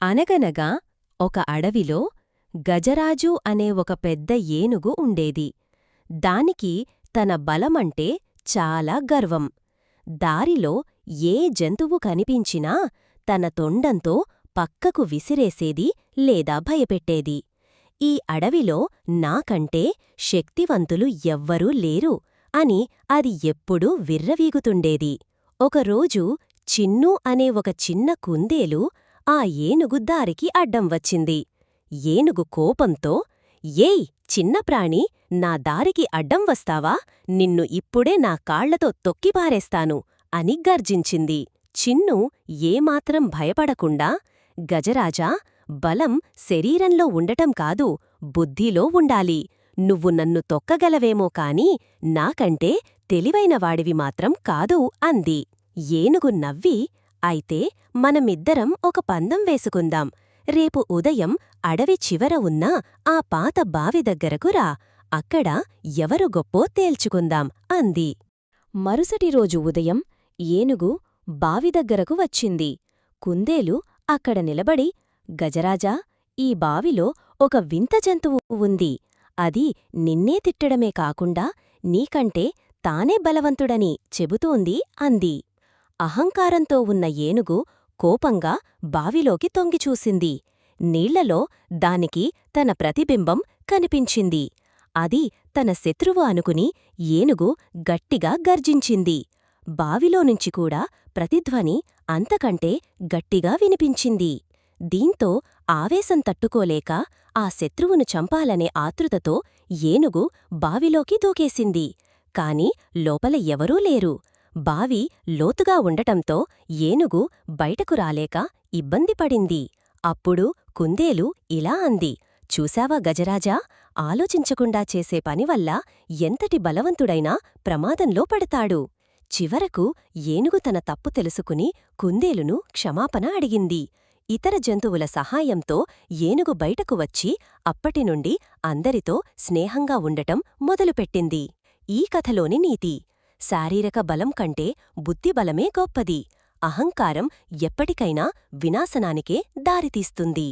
అనగనగా ఒక అడవిలో గజరాజు అనే ఒక పెద్ద ఏనుగు ఉండేది. దానికి తన బలమంటే చాలా గర్వం. దారిలో ఏ జంతువు కనిపించినా తన తొండంతో పక్కకు విసిరేసేది లేదా భయపెట్టేది. ఈ అడవిలో నాకంటే శక్తివంతులు ఎవ్వరూ లేరు అని అది ఎప్పుడూ విర్రవీగుతుండేది. ఒకరోజు చిన్ను అనే ఒక చిన్న కుందేలు ఆ ఏనుగు దారికి అడ్డం వచ్చింది. ఏనుగు కోపంతో, ఏయ్ చిన్న ప్రాణి, నా దారికి అడ్డం వస్తావా? నిన్ను ఇప్పుడే నా కాళ్లతో తొక్కిపారేస్తాను అని గర్జించింది. చిన్ను ఏమాత్రం భయపడకుండా, గజరాజా, బలం శరీరంలో ఉండటం కాదు, బుద్ధిలో ఉండాలి. నువ్వు నన్ను తొక్కగలవేమో కాని నాకంటే తెలివైనవాడివి మాత్రం కాదు అంది. ఏనుగు నవ్వి, అయితే మనమిద్దరం ఒక పందెం వేసుకుందాం. రేపు ఉదయం అడవి చివర ఉన్న ఆ పాత బావి దగ్గరకు రా. అక్కడ ఎవరు గొప్పో తేల్చుకుందాం అంది. మరుసటి రోజు ఉదయం ఏనుగు బావి దగ్గరకు వచ్చింది. కుందేలు అక్కడ నిలబడి, గజరాజా, ఈ బావిలో ఒక వింత జంతువు ఉంది. అది నిన్నే తిట్టడమే కాకుండా నీకంటే తానే బలవంతుడని చెబుతోంది అంది. అహంకారంతో ఉన్న ఏనుగు కోపంగా బావిలోకి తొంగిచూసింది. నీళ్లలో దానికి తన ప్రతిబింబం కనిపించింది. అది తన శత్రువు అనుకుని ఏనుగు గట్టిగా గర్జించింది. బావిలోనుంచి కూడా ప్రతిధ్వని అంతకంటే గట్టిగా వినిపించింది. దీంతో ఆవేశం తట్టుకోలేక ఆ శత్రువును చంపాలనే ఆతృతతో ఏనుగు బావిలోకి దూకేసింది. కాని లోపల ఎవరూ లేరు. బావి లోతుగా ఉండటంతో ఏనుగు బయటకు రాలేక ఇబ్బందిపడింది. అప్పుడు కుందేలు ఇలా అంది, చూశావా గజరాజా, ఆలోచించకుండా చేసే పనివల్ల ఎంతటి బలవంతుడైనా ప్రమాదంలో పడతాడు. చివరకు ఏనుగు తన తప్పు తెలుసుకుని కుందేలును క్షమాపణ అడిగింది. ఇతర జంతువుల సహాయంతో ఏనుగు బయటకు వచ్చి అప్పటినుండి అందరితో స్నేహంగా ఉండటం మొదలుపెట్టింది. ఈ కథలోని నీతి: శారీరక బలం కంటే బుద్ధిబలమే గొప్పది. అహంకారం ఎప్పటికైనా వినాశనానికే దారితీస్తుంది.